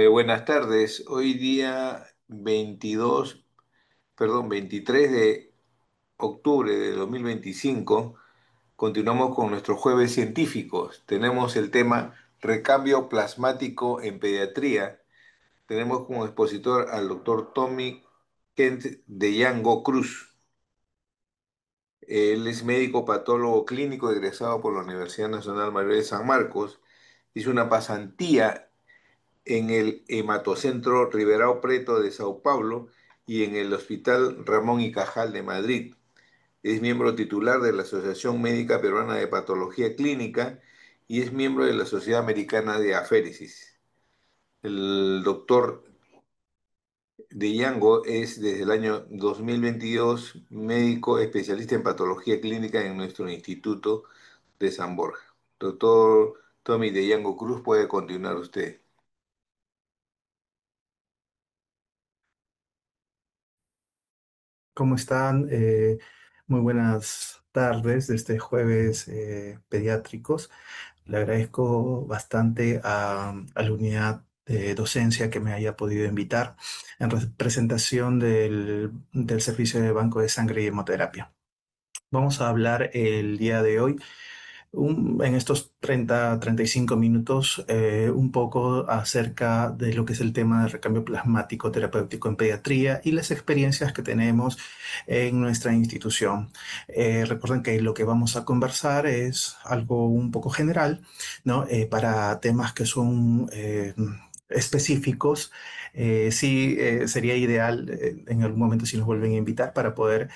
Buenas tardes. Hoy día 23 de octubre de 2025, continuamos con nuestros jueves científicos. Tenemos el tema recambio plasmático en pediatría. Tenemos como expositor al doctor Tommy Kent de Yango Cruz. Él es médico patólogo clínico egresado por la Universidad Nacional Mayor de San Marcos. Hizo una pasantía en el Hematocentro Ribeirão Preto de Sao Paulo y en el Hospital Ramón y Cajal de Madrid. Es miembro titular de la Asociación Médica Peruana de Patología Clínica y es miembro de la Sociedad Americana de Aféresis. El doctor de Yango es desde el año 2022 médico especialista en patología clínica en nuestro Instituto de San Borja. Doctor Tommy de Yango Cruz, puede continuar usted. ¿Cómo están? Muy buenas tardes de este jueves pediátricos. Le agradezco bastante a la unidad de docencia que me haya podido invitar en representación del Servicio de Banco de Sangre y Hemoterapia. Vamos a hablar el día de hoy en estos 35 minutos, un poco acerca de lo que es el tema del recambio plasmático terapéutico en pediatría y las experiencias que tenemos en nuestra institución. Recuerden que lo que vamos a conversar es algo un poco general, ¿no? Para temas que son específicos. Sí, sería ideal en algún momento si nos vuelven a invitar para poder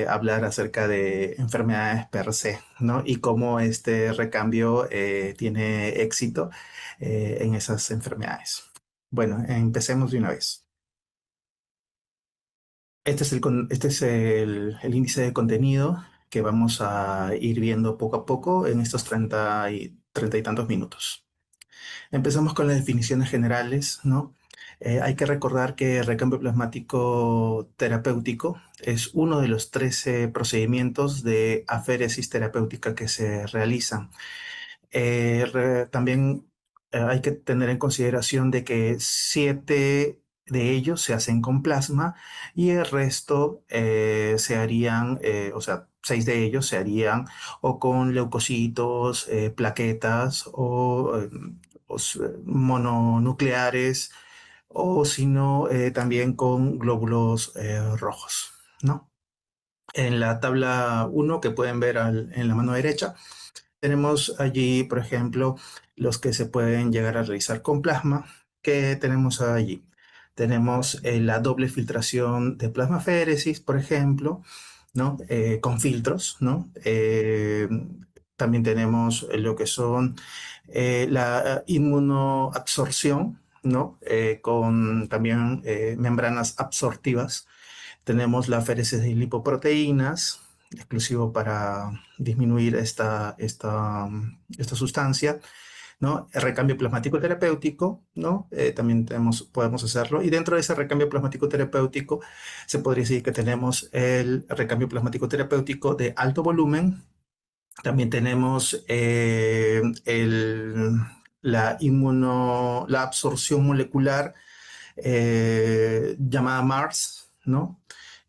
hablar acerca de enfermedades per se, ¿no? Y cómo este recambio tiene éxito en esas enfermedades. Bueno, empecemos de una vez. Este es el índice de contenido que vamos a ir viendo poco a poco en estos 30 y tantos minutos. Empezamos con las definiciones generales, ¿no? Hay que recordar que el recambio plasmático terapéutico es uno de los 13 procedimientos de aféresis terapéutica que se realizan. También hay que tener en consideración de que 7 de ellos se hacen con plasma y el resto se harían, o sea, 6 de ellos se harían o con leucocitos, plaquetas o mononucleares o si no, también con glóbulos rojos, ¿no? En la tabla uno que pueden ver en la mano derecha, tenemos allí, por ejemplo, los que se pueden llegar a realizar con plasma. ¿Qué tenemos allí? Tenemos la doble filtración de plasmaféresis, por ejemplo, ¿no? Con filtros, ¿no? También tenemos lo que son la inmunoabsorción, ¿no? Con también membranas absortivas. Tenemos la féresis de lipoproteínas, exclusivo para disminuir esta sustancia, ¿no? El recambio plasmático terapéutico, ¿no? También podemos hacerlo. Y dentro de ese recambio plasmático terapéutico, se podría decir que tenemos el recambio plasmático terapéutico de alto volumen. También tenemos la absorción molecular llamada MARS, ¿no?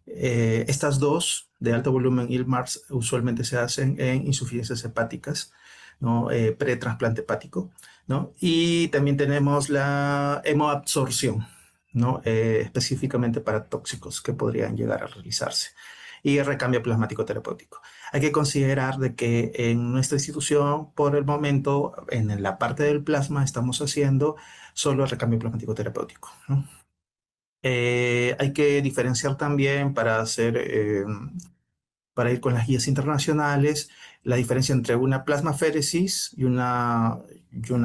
Estas dos, de alto volumen y el MARS, usualmente se hacen en insuficiencias hepáticas, ¿no? Pretrasplante hepático, ¿no? Y también tenemos la hemoabsorción, ¿no? Específicamente para tóxicos que podrían llegar a realizarse. Y el recambio plasmático terapéutico. Hay que considerar de que en nuestra institución, por el momento, en la parte del plasma, estamos haciendo solo el recambio plasmático terapéutico, ¿no? Hay que diferenciar también para ir con las guías internacionales, la diferencia entre una plasmaféresis y una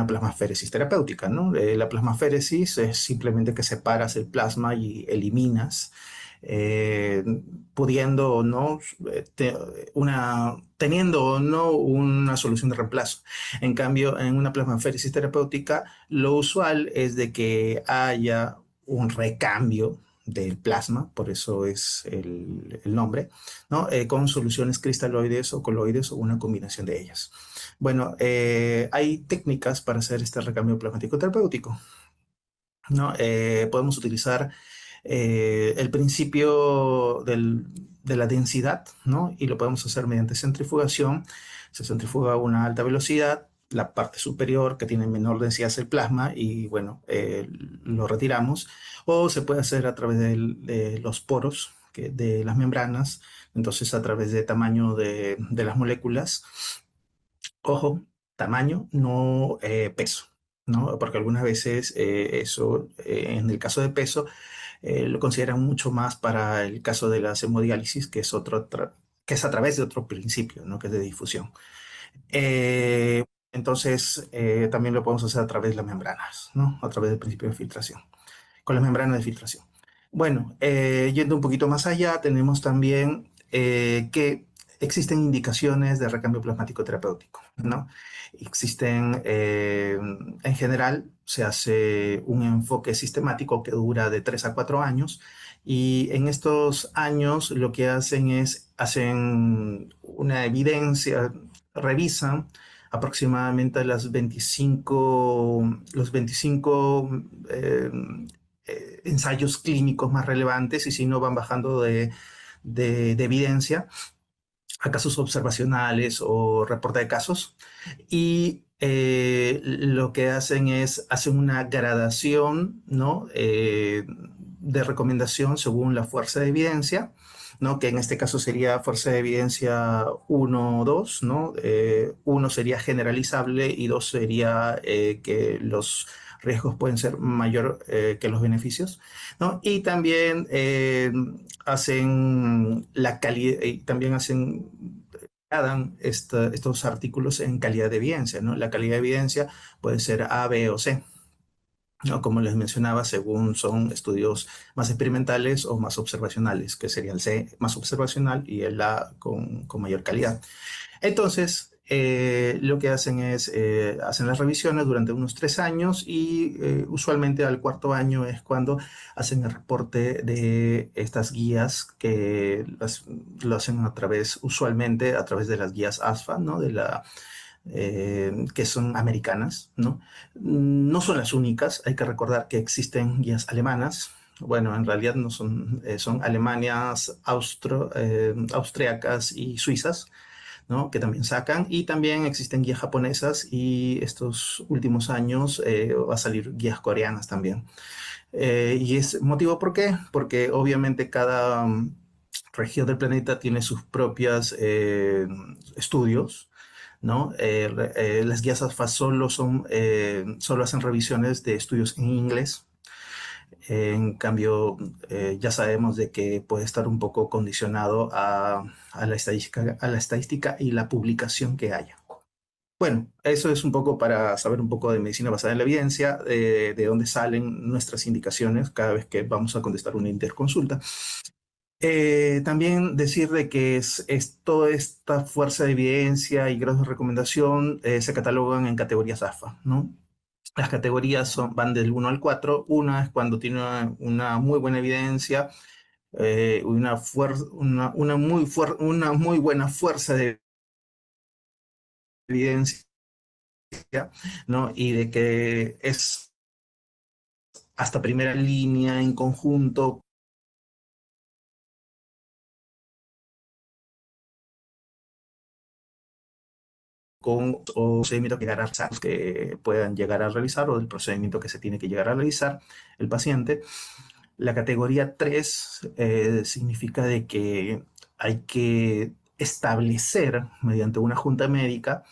plasmaféresis terapéutica, ¿no? La plasmaféresis es simplemente que separas el plasma y eliminas, eh, pudiendo o no, teniendo o no una solución de reemplazo. En cambio, en una plasmaféresis terapéutica, lo usual es de que haya un recambio del plasma, por eso es el nombre, ¿no? Con soluciones cristaloides o coloides o una combinación de ellas. Bueno, hay técnicas para hacer este recambio plasmático terapéutico. ¿no? Podemos utilizar el principio de la densidad, ¿no? Y lo podemos hacer mediante centrifugación. Se centrifuga a una alta velocidad, la parte superior que tiene menor densidad es el plasma y bueno, lo retiramos. O se puede hacer a través de los poros de las membranas, entonces a través de tamaño de las moléculas. Ojo, tamaño, no peso, ¿no? Porque algunas veces eso, en el caso de peso, lo consideran mucho más para el caso de la hemodiálisis, que es que es a través de otro principio, ¿no? Que es de difusión. Eh, entonces, también lo podemos hacer a través de las membranas, ¿no? A través del principio de filtración, con las membranas de filtración. Bueno, yendo un poquito más allá, tenemos también que existen indicaciones de recambio plasmático terapéutico, ¿no? Existen, en general, se hace un enfoque sistemático que dura de 3 a 4 años y en estos años lo que hacen es, hacen una evidencia, revisan aproximadamente los 25 ensayos clínicos más relevantes y si no van bajando de evidencia a casos observacionales o reporte de casos. Y lo que hacen es, hacen una gradación, ¿no? De recomendación según la fuerza de evidencia, ¿no? Que en este caso sería fuerza de evidencia uno o 2, ¿no? 1 sería generalizable y 2 sería que los riesgos pueden ser mayor que los beneficios, ¿no? Y también hacen la calidad, y también hacen estos artículos en calidad de evidencia, ¿no? La calidad de evidencia puede ser A, B o C, ¿no? Como les mencionaba, según son estudios más experimentales o más observacionales, que sería el C más observacional y el A con mayor calidad. Entonces, lo que hacen es, hacen las revisiones durante unos 3 años y usualmente al cuarto año es cuando hacen el reporte de estas guías que lo hacen a través, usualmente a través de las guías ASFA, ¿no? Que son americanas, ¿no? No son las únicas, hay que recordar que existen guías alemanas. Bueno, en realidad no son, son alemanas, austriacas y suizas, ¿no? Que también sacan, y también existen guías japonesas y estos últimos años va a salir guías coreanas también. Y es motivo ¿por qué? Porque obviamente cada región del planeta tiene sus propios estudios, ¿no? Las guías ASFA solo hacen revisiones de estudios en inglés. En cambio, ya sabemos de que puede estar un poco condicionado a la estadística y la publicación que haya. Bueno, eso es un poco para saber un poco de medicina basada en la evidencia, de dónde salen nuestras indicaciones cada vez que vamos a contestar una interconsulta. También decir de que toda esta fuerza de evidencia y grados de recomendación se catalogan en categorías AFA, ¿no? Las categorías van del 1 al 4. Una es cuando tiene una muy buena evidencia, una muy buena fuerza de evidencia, ¿no? Y de que es hasta primera línea en conjunto con o procedimiento que puedan llegar a realizar o del procedimiento que se tiene que llegar a realizar el paciente. La categoría 3 significa de que hay que establecer mediante una junta médica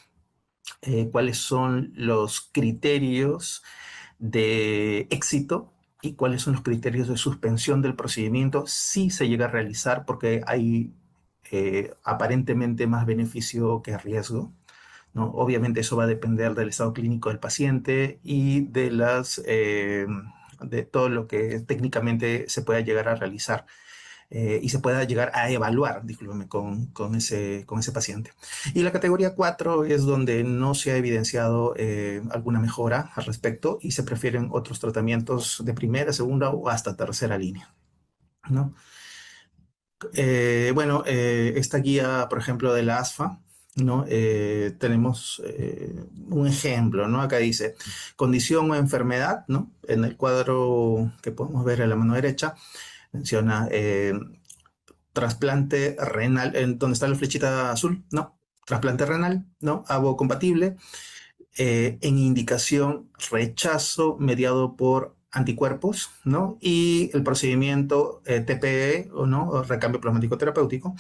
cuáles son los criterios de éxito y cuáles son los criterios de suspensión del procedimiento si se llega a realizar, porque hay aparentemente más beneficio que riesgo, ¿no? Obviamente eso va a depender del estado clínico del paciente y de todo lo que técnicamente se pueda llegar a realizar y se pueda llegar a evaluar, discúlpeme, con ese paciente. Y la categoría 4 es donde no se ha evidenciado alguna mejora al respecto y se prefieren otros tratamientos de primera, segunda o hasta tercera línea, ¿no? Bueno, esta guía, por ejemplo, de la ASFA, ¿no? Tenemos un ejemplo, ¿no? Acá dice condición o enfermedad, ¿no? En el cuadro que podemos ver a la mano derecha, menciona trasplante renal, en donde está la flechita azul, ¿no? Trasplante renal, ¿no? Abo compatible, en indicación rechazo mediado por anticuerpos, ¿no? Y el procedimiento TPE, o no, o recambio plasmático terapéutico,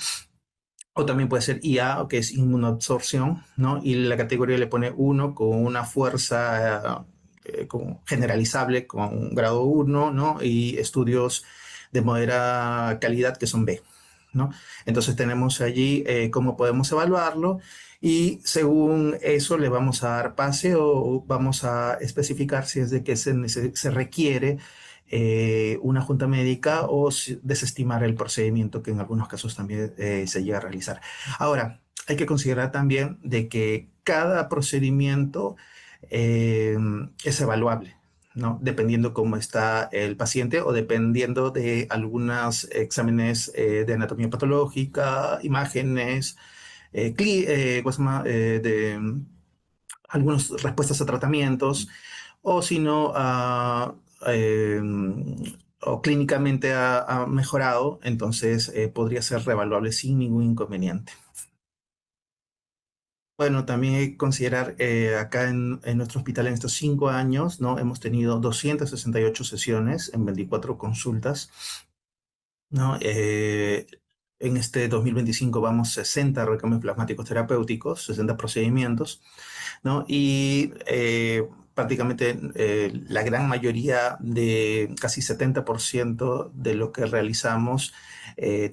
o también puede ser IA, que es inmunoabsorción, ¿no? Y la categoría le pone uno con una fuerza generalizable con grado uno, ¿no? Y estudios de moderada calidad que son B, ¿no? Entonces tenemos allí cómo podemos evaluarlo y según eso le vamos a dar pase o vamos a especificar si es de que se requiere una junta médica o desestimar el procedimiento que en algunos casos también se llega a realizar. Ahora, hay que considerar también de que cada procedimiento eh, es evaluable, ¿no? Dependiendo cómo está el paciente o dependiendo de algunos exámenes de anatomía patológica, imágenes, ¿cómo se llama? De algunas respuestas a tratamientos, o si no, eh, o clínicamente ha mejorado, entonces podría ser revaluable sin ningún inconveniente. Bueno, también hay que considerar acá en nuestro hospital en estos 5 años, ¿no? Hemos tenido 268 sesiones en 24 consultas, ¿no? En este 2025 vamos 60 recambios plasmáticos terapéuticos, 60 procedimientos, ¿no? Y prácticamente la gran mayoría de casi 70% de lo que realizamos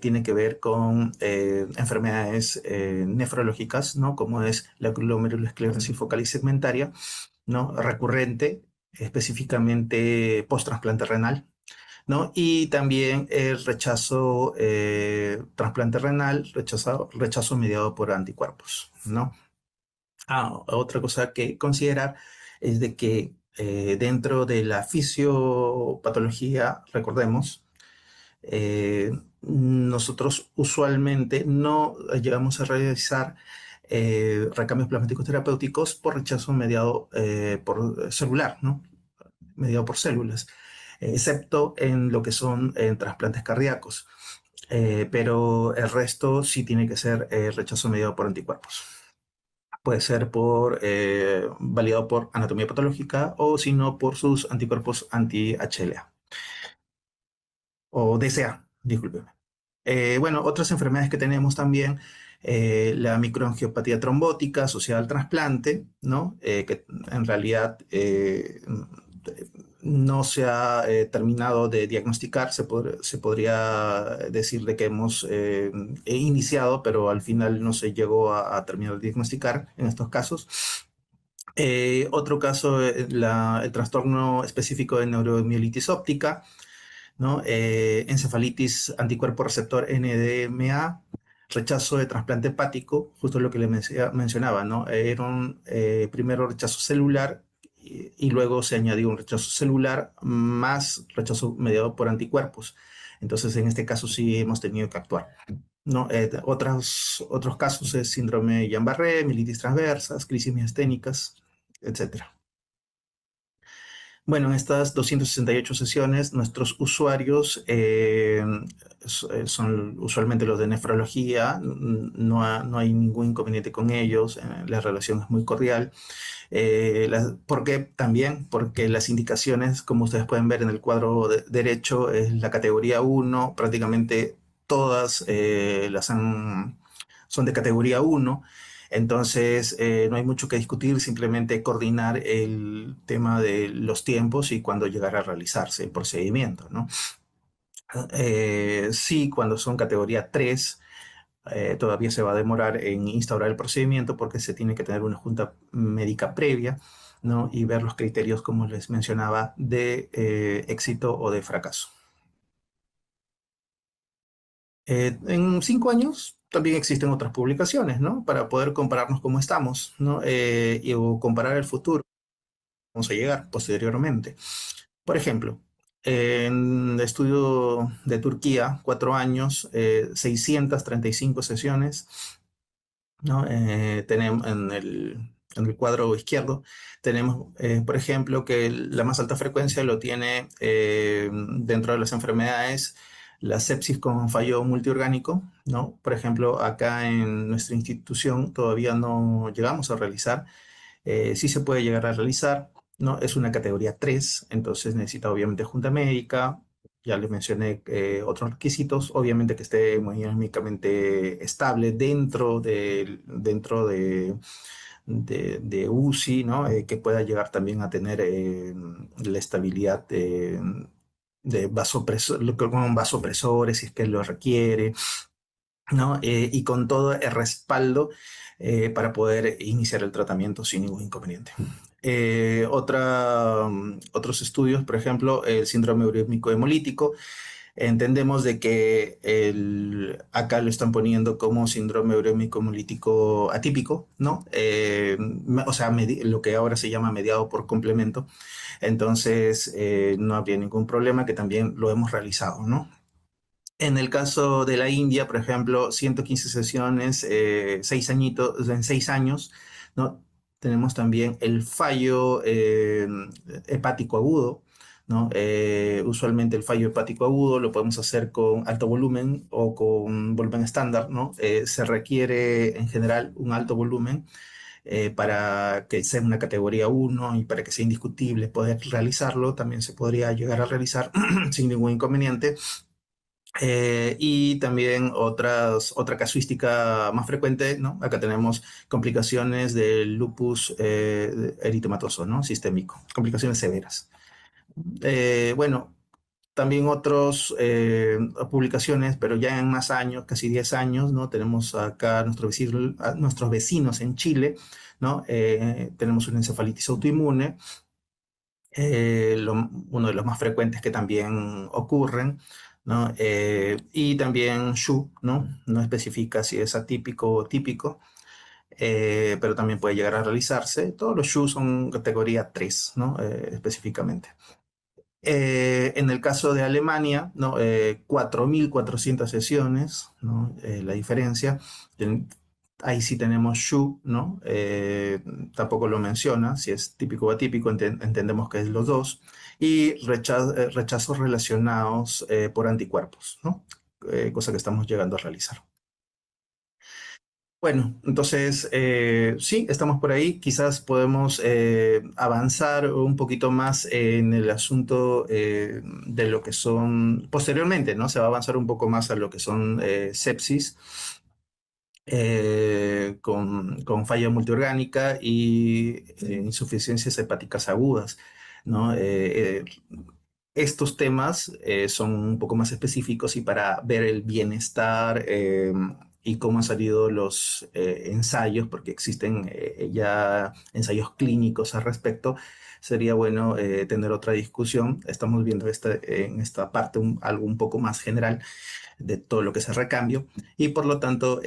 tiene que ver con enfermedades nefrológicas, ¿no? Como es la glomerulosclerosis focal y segmentaria, ¿no? Recurrente, específicamente post-trasplante renal, ¿no? Y también el rechazo, trasplante renal, rechazo mediado por anticuerpos, ¿no? Otra cosa que considerar es de que dentro de la fisiopatología, recordemos, nosotros usualmente no llegamos a realizar recambios plasmáticos terapéuticos por rechazo mediado por celular, ¿no? Mediado por células, excepto en lo que son trasplantes cardíacos. Pero el resto sí tiene que ser rechazo mediado por anticuerpos. Puede ser validado por anatomía patológica o si no por sus anticuerpos anti-HLA o DCA, discúlpeme. Bueno, otras enfermedades que tenemos también, la microangiopatía trombótica asociada al trasplante, ¿no? Que en realidad no se ha terminado de diagnosticar, se podría decir de que hemos iniciado, pero al final no se llegó a terminar de diagnosticar en estos casos. Otro caso, el trastorno específico de neuromielitis óptica, ¿no? Encefalitis anticuerpo receptor NDMA, rechazo de trasplante hepático, justo lo que le mencionaba, ¿no? Era un primero rechazo celular y luego se añadió un rechazo celular más rechazo mediado por anticuerpos. Entonces, en este caso sí hemos tenido que actuar, ¿no? Otros casos es síndrome de Guillain-Barré, mielitis transversas, crisis miasténicas, etcétera. Bueno, en estas 268 sesiones, nuestros usuarios son usualmente los de nefrología, no hay ningún inconveniente con ellos, la relación es muy cordial. ¿Por qué? También porque las indicaciones, como ustedes pueden ver en el cuadro derecho, es la categoría uno, prácticamente todas son de categoría uno. Entonces, no hay mucho que discutir, simplemente coordinar el tema de los tiempos y cuándo llegar a realizarse el procedimiento, ¿no? Sí, cuando son categoría 3 todavía se va a demorar en instaurar el procedimiento porque se tiene que tener una junta médica previa, ¿no? Y ver los criterios, como les mencionaba, de éxito o de fracaso. En 5 años también existen otras publicaciones, ¿no? Para poder compararnos cómo estamos, ¿no? O comparar el futuro, vamos a llegar posteriormente. Por ejemplo, en el estudio de Turquía, 4 años, 635 sesiones, ¿no? Tenemos en el cuadro izquierdo, tenemos, por ejemplo, que la más alta frecuencia lo tiene dentro de las enfermedades la sepsis con fallo multiorgánico, ¿no? Por ejemplo, acá en nuestra institución todavía no llegamos a realizar, sí se puede llegar a realizar, ¿no? Es una categoría 3, entonces necesita obviamente junta médica. Ya les mencioné otros requisitos, obviamente que esté hemodinámicamente estable dentro de UCI, ¿no? Que pueda llegar también a tener la estabilidad de vasopresor, con vasopresores si es que lo requiere, ¿no? Y con todo el respaldo para poder iniciar el tratamiento sin ningún inconveniente. Otros estudios, por ejemplo, el síndrome urémico hemolítico, entendemos de que acá lo están poniendo como síndrome urémico hemolítico atípico, ¿no? O sea, lo que ahora se llama mediado por complemento. Entonces, no habría ningún problema, que también lo hemos realizado, ¿no? En el caso de la India, por ejemplo, 115 sesiones, 6 añitos, en 6 años, ¿no? Tenemos también el fallo hepático agudo, ¿no? Usualmente el fallo hepático agudo lo podemos hacer con alto volumen o con volumen estándar, ¿no? Se requiere en general un alto volumen para que sea una categoría 1 y para que sea indiscutible poder realizarlo. También se podría llegar a realizar sin ningún inconveniente. Y también otra casuística más frecuente, ¿no? Acá tenemos complicaciones del lupus eritematoso, ¿no? Sistémico, complicaciones severas. Bueno, también otras publicaciones, pero ya en más años, casi 10 años, ¿no? Tenemos acá a nuestros vecinos en Chile, ¿no? Tenemos una encefalitis autoinmune, uno de los más frecuentes que también ocurren, ¿no? Y también SHU, ¿no? No especifica si es atípico o típico, pero también puede llegar a realizarse. Todos los SHU son categoría 3, ¿no? Específicamente. En el caso de Alemania, ¿no? 4.400 sesiones, ¿no? La diferencia. Ten- Ahí sí tenemos SHU, ¿no? Tampoco lo menciona, si es típico o atípico, entendemos que es los dos. Y rechazos relacionados por anticuerpos, ¿no? Cosa que estamos llegando a realizar. Bueno, entonces sí, estamos por ahí. Quizás podemos avanzar un poquito más en el asunto de lo que son, posteriormente, ¿no? Se va a avanzar un poco más a lo que son sepsis con falla multiorgánica y insuficiencias hepáticas agudas, ¿no? Estos temas son un poco más específicos y para ver el bienestar y cómo han salido los ensayos, porque existen ya ensayos clínicos al respecto, sería bueno tener otra discusión. Estamos viendo en esta parte algo un poco más general de todo lo que es el recambio y por lo tanto,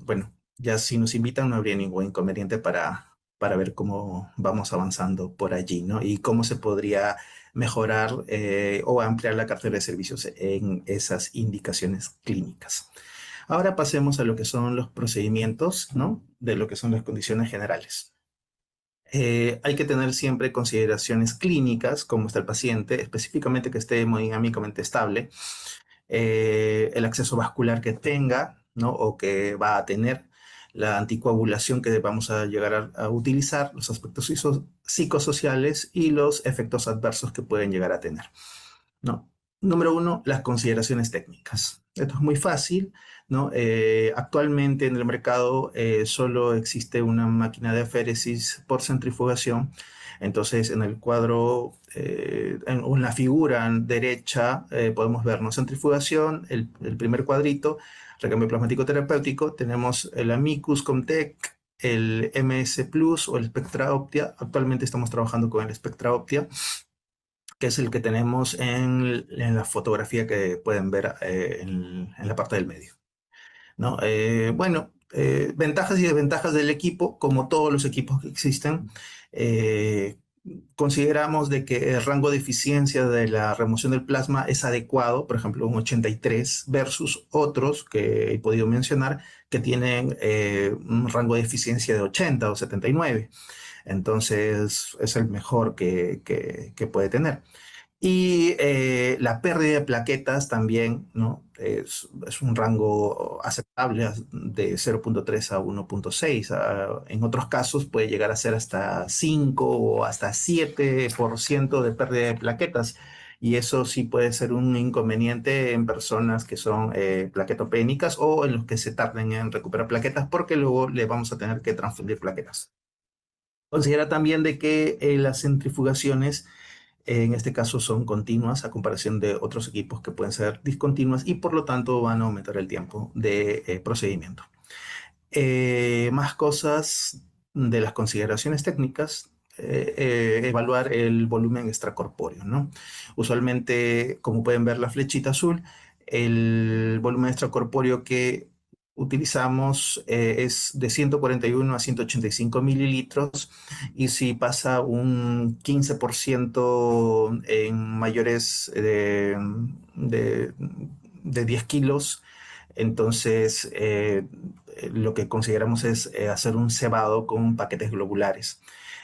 bueno, ya si nos invitan no habría ningún inconveniente para ver cómo vamos avanzando por allí, ¿no? Y cómo se podría mejorar o ampliar la cartera de servicios en esas indicaciones clínicas. Ahora pasemos a lo que son los procedimientos, ¿no? De lo que son las condiciones generales. Hay que tener siempre consideraciones clínicas, cómo está el paciente, específicamente que esté hemodinámicamente estable, el acceso vascular que tenga, ¿no? O que va a tener, la anticoagulación que vamos a llegar a utilizar, los aspectos psicosociales y los efectos adversos que pueden llegar a tener, ¿no? Número uno, las consideraciones técnicas. Esto es muy fácil, ¿no? Actualmente en el mercado solo existe una máquina de aféresis por centrifugación. Entonces, en el cuadro, en la figura derecha, podemos vernos centrifugación, el primer cuadrito, recambio plasmático terapéutico, tenemos el Amicus Comtech, el MS Plus o el Spectra Optia. Actualmente estamos trabajando con el Spectra Optia, que es el que tenemos en la fotografía que pueden ver en la parte del medio, ¿no? Bueno, ventajas y desventajas del equipo, como todos los equipos que existen. consideramos de que el rango de eficiencia de la remoción del plasma es adecuado, por ejemplo, un 83 versus otros que he podido mencionar que tienen un rango de eficiencia de 80 o 79. Entonces, es el mejor que puede tener. Y la pérdida de plaquetas también, ¿no? Es un rango aceptable de 0,3 a 1,6. En otros casos puede llegar a ser hasta 5 o hasta 7% de pérdida de plaquetas. Y eso sí puede ser un inconveniente en personas que son plaquetopénicas o en los que se tarden en recuperar plaquetas porque luego le vamos a tener que transfundir plaquetas. Considera también de que las centrifugaciones en este caso son continuas a comparación de otros equipos que pueden ser discontinuas y por lo tanto van a aumentar el tiempo de procedimiento. Más cosas de las consideraciones técnicas, evaluar el volumen extracorpóreo, ¿no? Usualmente, como pueden ver la flechita azul, el volumen extracorpóreo que utilizamos es de 141 a 185 mililitros y si pasa un 15% en mayores de, de 10 kilos, entonces lo que consideramos es hacer un cebado con paquetes globulares.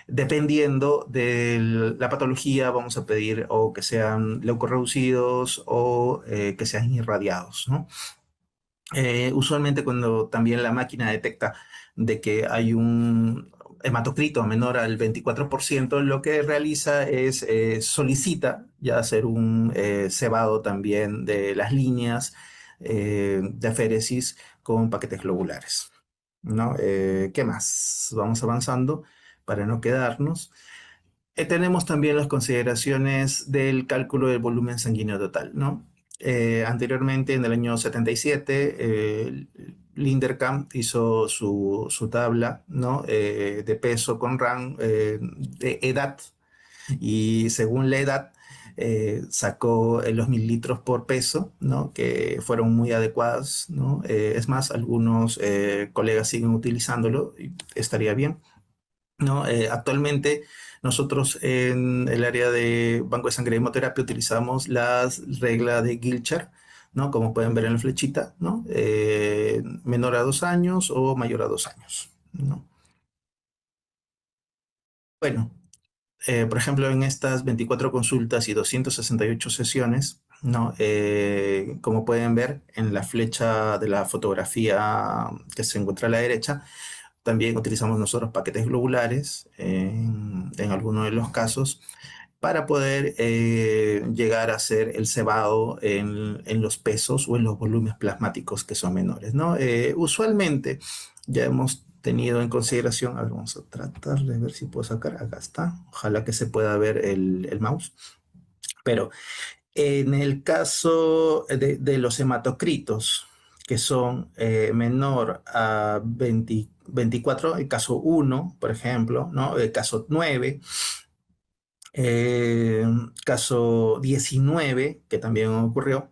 Dependiendo de la patología, vamos a pedir o que sean leucorreducidos o que sean irradiados, ¿no? Usualmente cuando también la máquina detecta de que hay un hematocrito menor al 24%, lo que realiza es solicita ya hacer un cebado también de las líneas de aféresis con paquetes globulares, ¿no? ¿Qué más? Vamos avanzando para no quedarnos. Tenemos también las consideraciones del cálculo del volumen sanguíneo total, ¿no? Anteriormente, en el año 77, Linderkamp hizo su tabla, ¿no? De peso con RAN de edad y según la edad sacó los mililitros por peso, ¿no? Que fueron muy adecuados, ¿no? Es más, algunos colegas siguen utilizándolo y estaría bien. ¿No? Actualmente nosotros en el área de banco de sangre y hemoterapia utilizamos la regla de Gilcher, ¿no? Como pueden ver en la flechita, ¿no? Menor a 2 años o mayor a 2 años, ¿no? Bueno, por ejemplo, en estas 24 consultas y 268 sesiones, ¿no? Como pueden ver en la flecha de la fotografía que se encuentra a la derecha, también utilizamos nosotros paquetes globulares en algunos de los casos para poder llegar a hacer el cebado en los pesos o en los volúmenes plasmáticos que son menores, ¿no? Usualmente ya hemos tenido en consideración, a ver, vamos a tratar de ver si puedo sacar, acá está, ojalá que se pueda ver el mouse, pero en el caso de los hematocritos, que son menor a 24, el caso 1, por ejemplo, ¿no? El caso 9, eh, caso 19, que también ocurrió,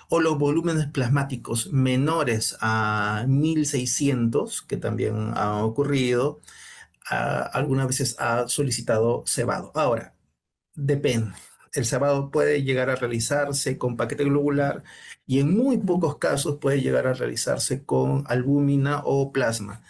o los volúmenes plasmáticos menores a 1600, que también ha ocurrido, algunas veces ha solicitado cebado. Ahora, depende. El cebado puede llegar a realizarse con paquete globular y en muy pocos casos puede llegar a realizarse con albúmina o plasma.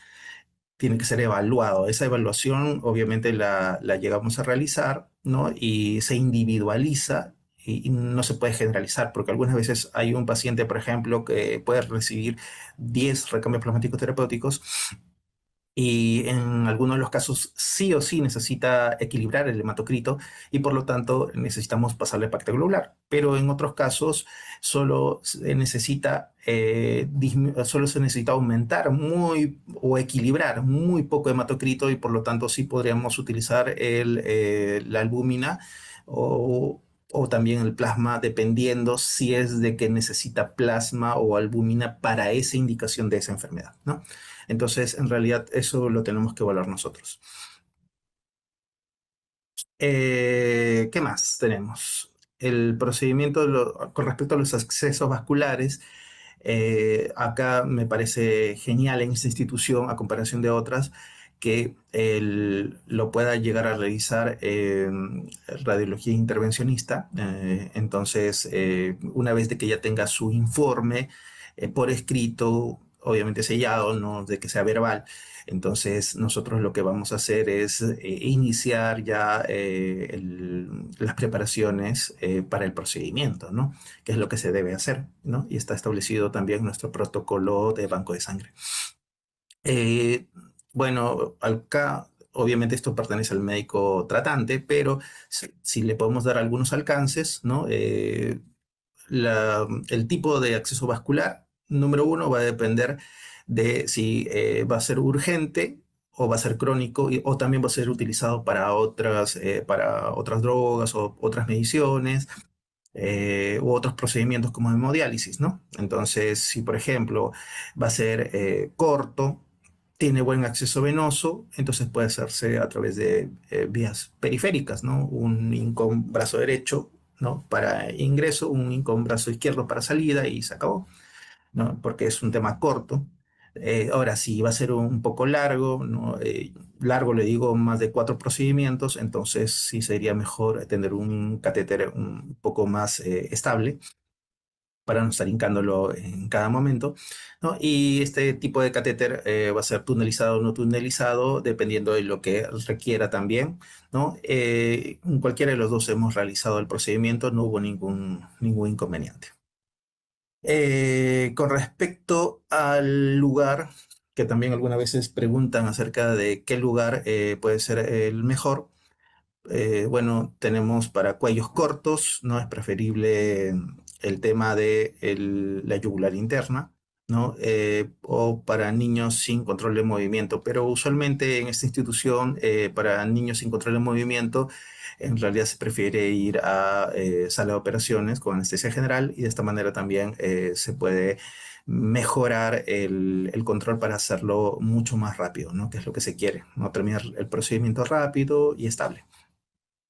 Tiene que ser evaluado. Esa evaluación obviamente la llegamos a realizar, ¿no? Y se individualiza y no se puede generalizar porque algunas veces hay un paciente, por ejemplo, que puede recibir 10 recambios plasmáticos terapéuticos y en algunos de los casos sí o sí necesita equilibrar el hematocrito y por lo tanto necesitamos pasarle paquete globular. Pero en otros casos solo se necesita aumentar muy o equilibrar muy poco hematocrito y por lo tanto sí podríamos utilizar la albúmina o también el plasma, dependiendo si es de que necesita plasma o albúmina para esa indicación de esa enfermedad, ¿no? Entonces, en realidad, eso lo tenemos que evaluar nosotros. ¿Qué más tenemos? El procedimiento con respecto a los accesos vasculares, acá me parece genial en esta institución, a comparación de otras, que lo pueda llegar a realizar radiología intervencionista. Entonces, una vez de que ya tenga su informe por escrito, obviamente sellado, no de que sea verbal, entonces nosotros lo que vamos a hacer es iniciar ya las preparaciones para el procedimiento, ¿no? Que es lo que se debe hacer, ¿no? Y está establecido también nuestro protocolo de banco de sangre. Eh, bueno, acá obviamente esto pertenece al médico tratante, pero si le podemos dar algunos alcances, ¿no? El tipo de acceso vascular, número uno, va a depender de si va a ser urgente o va a ser crónico o también va a ser utilizado para otras drogas o otras mediciones u otros procedimientos como hemodiálisis, ¿no? Entonces, si por ejemplo va a ser corto, tiene buen acceso venoso, entonces puede hacerse a través de vías periféricas, ¿no? Un INCOM brazo derecho, ¿no? Para ingreso, un INCOM brazo izquierdo para salida y se acabó, ¿no? Porque es un tema corto. Ahora, si va a ser un poco largo, ¿no? Largo le digo más de 4 procedimientos, entonces sí sería mejor tener un catéter un poco más estable para no estar hincándolo en cada momento, ¿no? Y este tipo de catéter va a ser tunelizado o no tunelizado, dependiendo de lo que requiera también, ¿no? En cualquiera de los dos hemos realizado el procedimiento, no hubo ningún inconveniente. Con respecto al lugar, que también algunas veces preguntan acerca de qué lugar puede ser el mejor, bueno, tenemos para cuellos cortos, ¿no? Es preferible el tema de la yugular interna, ¿no? O para niños sin control de movimiento, pero usualmente en esta institución, para niños sin control de movimiento, en realidad se prefiere ir a sala de operaciones con anestesia general y de esta manera también se puede mejorar el control para hacerlo mucho más rápido, ¿no? Que es lo que se quiere, ¿no? Terminar el procedimiento rápido y estable.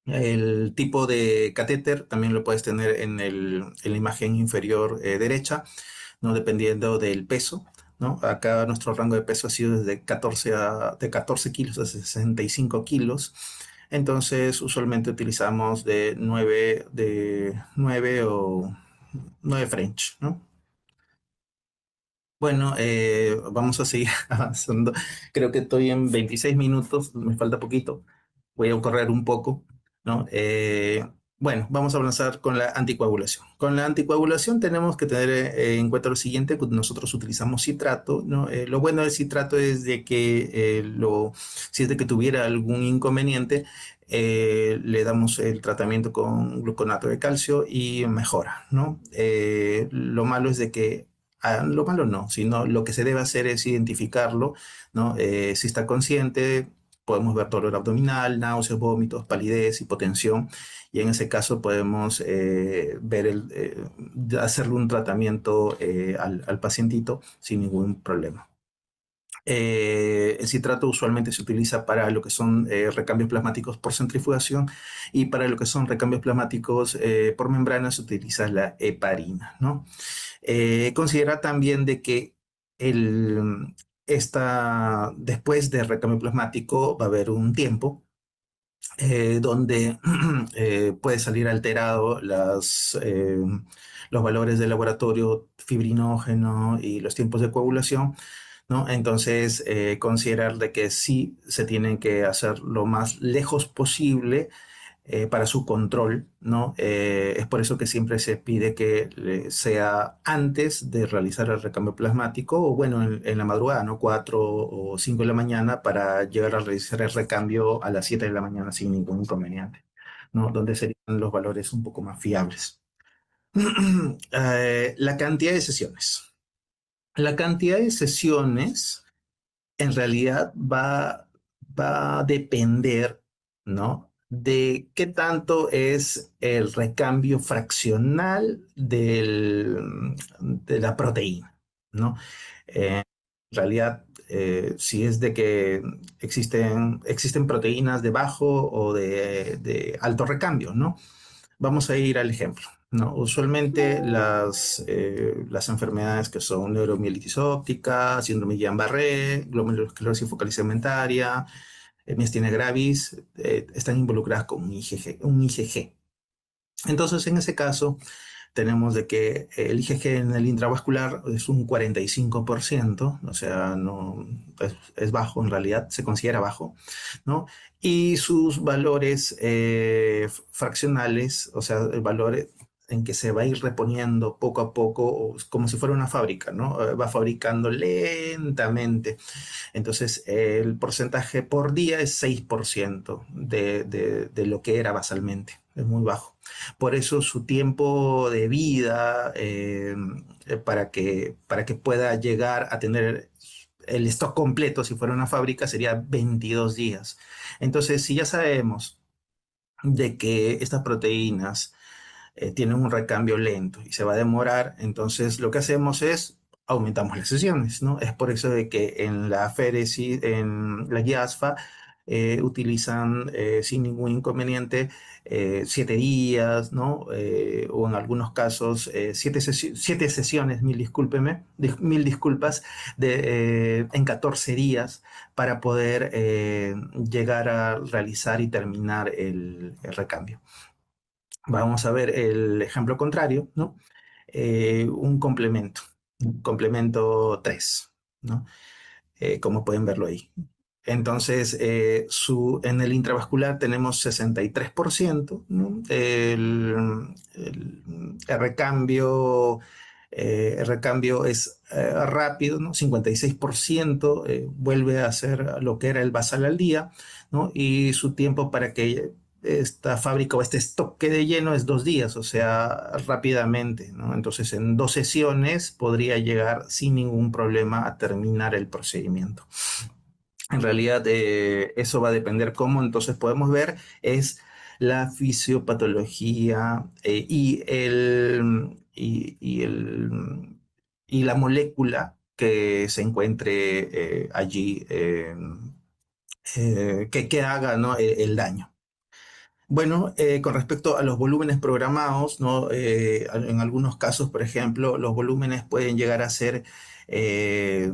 El tipo de catéter también lo puedes tener en la imagen inferior derecha, ¿no? Dependiendo del peso, ¿no? Acá nuestro rango de peso ha sido de 14 kilos a 65 kilos. Entonces, usualmente utilizamos de 9 o 9 French, ¿no? Bueno, vamos a seguir avanzando. Creo que estoy en 26 minutos, me falta poquito. Voy a correr un poco, ¿no? Bueno, vamos a avanzar con la anticoagulación. Con la anticoagulación tenemos que tener en cuenta lo siguiente, pues nosotros utilizamos citrato, ¿no? Lo bueno del citrato es de que si es de que tuviera algún inconveniente, le damos el tratamiento con gluconato de calcio y mejora, ¿no? Lo malo es de que lo malo no, sino lo que se debe hacer es identificarlo, ¿no? Si está consciente, podemos ver dolor abdominal, náuseas, vómitos, palidez, hipotensión, y en ese caso podemos hacerle un tratamiento al pacientito sin ningún problema. El citrato usualmente se utiliza para lo que son recambios plasmáticos por centrifugación y para lo que son recambios plasmáticos por membrana se utiliza la heparina, ¿no? Considera también de que después del recambio plasmático va a haber un tiempo donde puede salir alterado los valores de laboratorio fibrinógeno y los tiempos de coagulación, ¿no? Entonces, considerar de que sí se tienen que hacer lo más lejos posible para su control, ¿no? Es por eso que siempre se pide que sea antes de realizar el recambio plasmático o bueno, en la madrugada, ¿no? 4 o 5 de la mañana para llegar a realizar el recambio a las 7 de la mañana sin ningún inconveniente, ¿no? Donde serían los valores un poco más fiables. La cantidad de sesiones. La cantidad de sesiones en realidad va a depender, ¿no? De qué tanto es el recambio fraccional de la proteína, ¿no? En realidad, si es de que existen proteínas de bajo o de alto recambio, ¿no? Vamos a ir al ejemplo, ¿no? Usualmente las enfermedades que son neuromielitis óptica, síndrome de Guillain-Barré, glomerulosclerosis focal y segmentaria, miastenia gravis, están involucradas con un IgG. Entonces, en ese caso, tenemos de que el IgG en el intravascular es un 45%, o sea, no, es bajo en realidad, se considera bajo, ¿no? Y sus valores fraccionales, o sea, el valor en que se va a ir reponiendo poco a poco, como si fuera una fábrica, ¿no? Va fabricando lentamente. Entonces, el porcentaje por día es 6% de lo que era basalmente, es muy bajo. Por eso su tiempo de vida para que pueda llegar a tener el stock completo, si fuera una fábrica, sería 22 días. Entonces, si ya sabemos de que estas proteínas tienen un recambio lento y se va a demorar, entonces lo que hacemos es aumentamos las sesiones, ¿no? Es por eso de que en la féresis, en la guía ASFA, utilizan sin ningún inconveniente 7 días, ¿no? O en algunos casos 7 sesiones, mil disculpas, en 14 días para poder llegar a realizar y terminar el recambio. Vamos a ver el ejemplo contrario, ¿no? Un complemento 3, ¿no? Como pueden verlo ahí. Entonces, en el intravascular tenemos 63%, ¿no? El recambio es rápido, ¿no? 56% vuelve a ser lo que era el basal al día, ¿no? Y su tiempo para que esta fábrica o este stock quede lleno es 2 días, o sea, rápidamente, ¿no? Entonces, en 2 sesiones podría llegar sin ningún problema a terminar el procedimiento. En realidad, eso va a depender cómo, entonces podemos ver, es la fisiopatología y la molécula que se encuentre allí, que haga, ¿no? El daño. Bueno, con respecto a los volúmenes programados, ¿no? En algunos casos, por ejemplo, los volúmenes pueden llegar a ser, eh,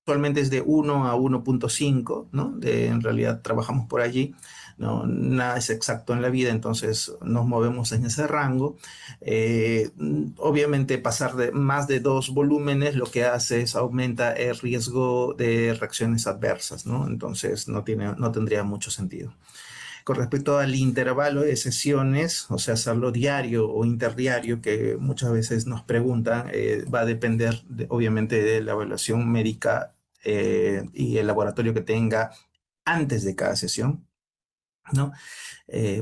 actualmente es de 1 a 1,5, ¿no? En realidad trabajamos por allí, ¿no? Nada es exacto en la vida, entonces nos movemos en ese rango. Obviamente pasar de más de 2 volúmenes lo que hace es aumenta el riesgo de reacciones adversas, ¿no? Entonces no tendría mucho sentido. Con respecto al intervalo de sesiones, o sea, hacerlo diario o interdiario, que muchas veces nos preguntan, va a depender obviamente de la evaluación médica y el laboratorio que tenga antes de cada sesión, ¿no?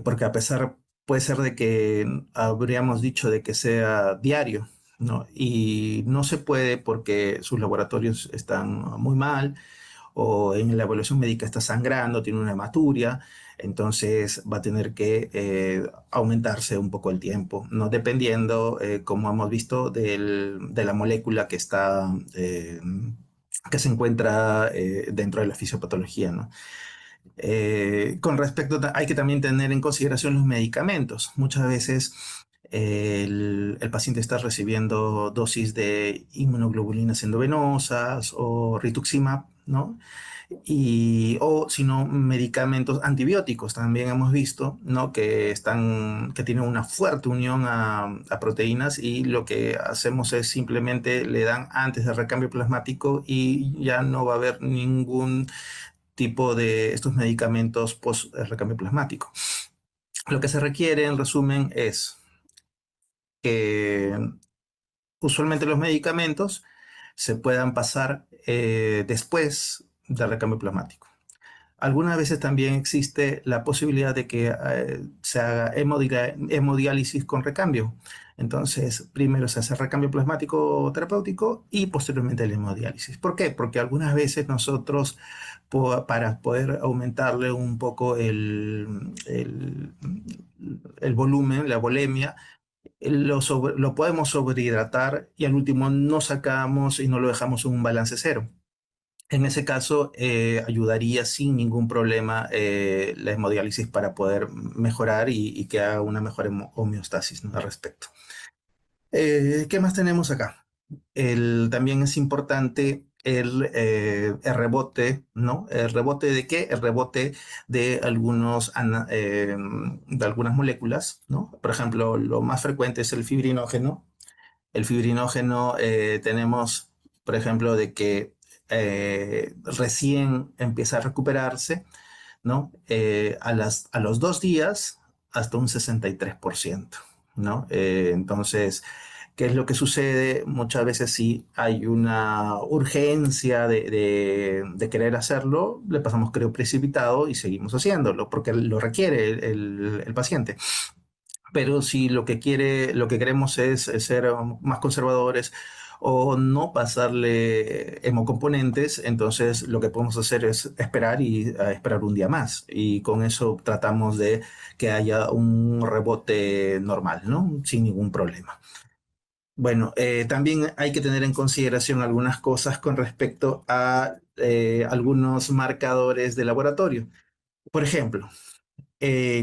Porque a pesar, puede ser de que habríamos dicho de que sea diario, ¿no? Y no se puede porque sus laboratorios están muy mal o en la evaluación médica está sangrando, tiene una hematuria, entonces va a tener que aumentarse un poco el tiempo, ¿no? Dependiendo, como hemos visto, de la molécula que se encuentra dentro de la fisiopatología, ¿no? Con respecto, hay que también tener en consideración los medicamentos. Muchas veces el paciente está recibiendo dosis de inmunoglobulinas endovenosas o rituximab, ¿no? O si no, medicamentos antibióticos también hemos visto, ¿no? Que tienen una fuerte unión a proteínas y lo que hacemos es simplemente le dan antes del recambio plasmático y ya no va a haber ningún tipo de estos medicamentos post recambio plasmático. Lo que se requiere, en resumen, es que usualmente los medicamentos se puedan pasar después del recambio plasmático. Algunas veces también existe la posibilidad de que se haga hemodiálisis con recambio. Entonces, primero se hace recambio plasmático terapéutico y posteriormente la hemodiálisis. ¿Por qué? Porque algunas veces nosotros, para poder aumentarle un poco el volumen, la volemia, lo podemos sobrehidratar y al último no sacamos y no lo dejamos en un balance cero. En ese caso, ayudaría sin ningún problema la hemodiálisis para poder mejorar y que haga una mejor homeostasis, ¿no? Al respecto. ¿Qué más tenemos acá? También es importante el rebote, ¿no? ¿El rebote de qué? El rebote de de algunas moléculas, ¿no? Por ejemplo, lo más frecuente es el fibrinógeno. El fibrinógeno tenemos, por ejemplo, de que recién empieza a recuperarse, ¿no? A los 2 días hasta un 63%, ¿no? Entonces, ¿qué es lo que sucede? Muchas veces sí hay una urgencia de querer hacerlo, le pasamos creo precipitado y seguimos haciéndolo porque lo requiere el paciente. Pero si lo que queremos es ser más conservadores o no pasarle hemocomponentes, entonces lo que podemos hacer es esperar y esperar un día más. Y con eso tratamos de que haya un rebote normal, ¿no? Sin ningún problema. Bueno, también hay que tener en consideración algunas cosas con respecto a algunos marcadores de laboratorio. Por ejemplo,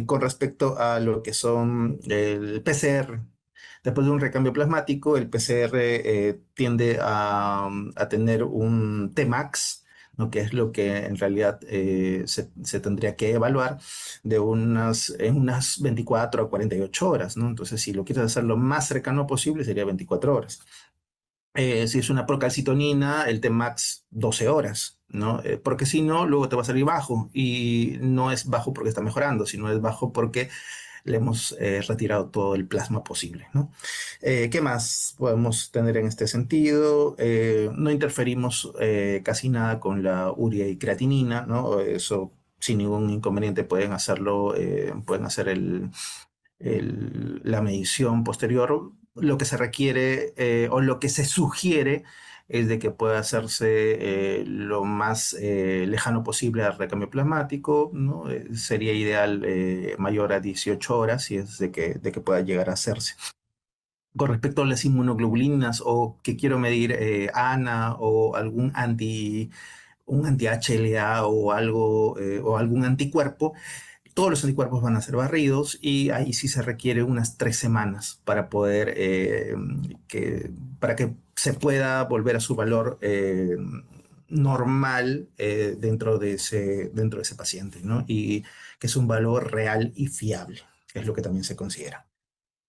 con respecto a lo que son el PCR. Después de un recambio plasmático, el PCR tiende a tener un Tmax, ¿no? Que es lo que en realidad se tendría que evaluar en unas 24 a 48 horas, ¿no? Entonces, si lo quieres hacer lo más cercano posible, sería 24 horas. Si es una procalcitonina, el Tmax 12 horas, ¿no? Porque si no, luego te va a salir bajo y no es bajo porque está mejorando, sino es bajo porque le hemos retirado todo el plasma posible, ¿no? ¿Qué más podemos tener en este sentido? No interferimos casi nada con la urea y creatinina, ¿no? Eso sin ningún inconveniente pueden hacerlo, pueden hacer la medición posterior. Lo que se requiere o lo que se sugiere es de que pueda hacerse lo más lejano posible al recambio plasmático, ¿no? Sería ideal mayor a 18 horas si es de que pueda llegar a hacerse. Con respecto a las inmunoglobulinas o que quiero medir ANA o un anti-HLA o algo o algún anticuerpo, todos los anticuerpos van a ser barridos y ahí sí se requiere unas 3 semanas para poder para que se pueda volver a su valor normal dentro de ese paciente, ¿no? Y que es un valor real y fiable, que es lo que también se considera.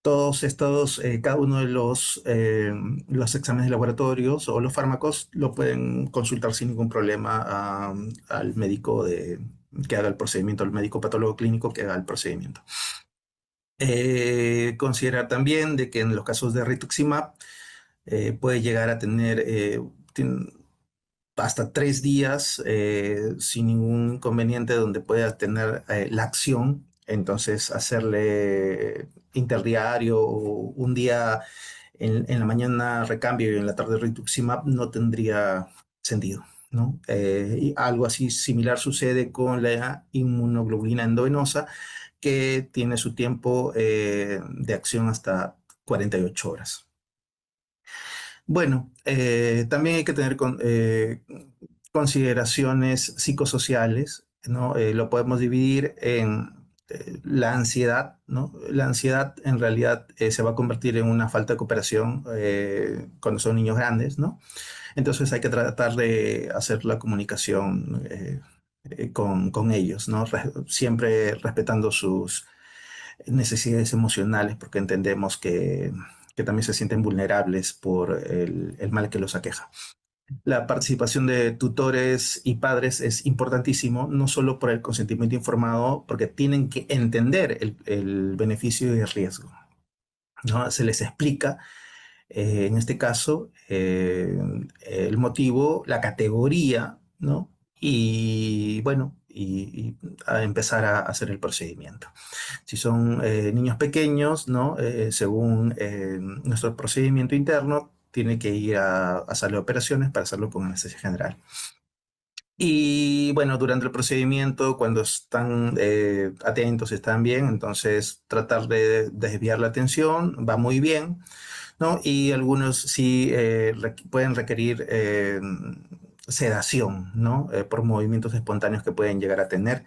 Todos estos, cada uno de los exámenes de laboratorios o los fármacos lo pueden consultar sin ningún problema al médico que haga el procedimiento, al médico patólogo clínico que haga el procedimiento. Considerar también de que en los casos de rituximab puede llegar a tener hasta 3 días sin ningún inconveniente donde pueda tener la acción. Entonces, hacerle interdiario o un día en la mañana recambio y en la tarde rituximab no tendría sentido, ¿no? Y algo así similar sucede con la inmunoglobulina endovenosa, que tiene su tiempo de acción hasta 48 horas. Bueno, también hay que tener consideraciones psicosociales, ¿no? Lo podemos dividir en la ansiedad, ¿no? La ansiedad en realidad se va a convertir en una falta de cooperación cuando son niños grandes, ¿no? Entonces hay que tratar de hacer la comunicación con ellos, ¿no? Siempre respetando sus necesidades emocionales, porque entendemos que también se sienten vulnerables por el mal que los aqueja. La participación de tutores y padres es importantísimo, no solo por el consentimiento informado, porque tienen que entender el beneficio y el riesgo, ¿no? Se les explica, en este caso, el motivo, la categoría, ¿no? Y bueno, y a empezar a hacer el procedimiento. Si son niños pequeños, ¿no? Según nuestro procedimiento interno, tiene que ir a sala de operaciones para hacerlo con anestesia general. Y bueno, durante el procedimiento, cuando están atentos, están bien, entonces tratar de desviar la atención va muy bien, ¿no? Y algunos sí pueden requerir sedación, ¿no? Por movimientos espontáneos que pueden llegar a tener.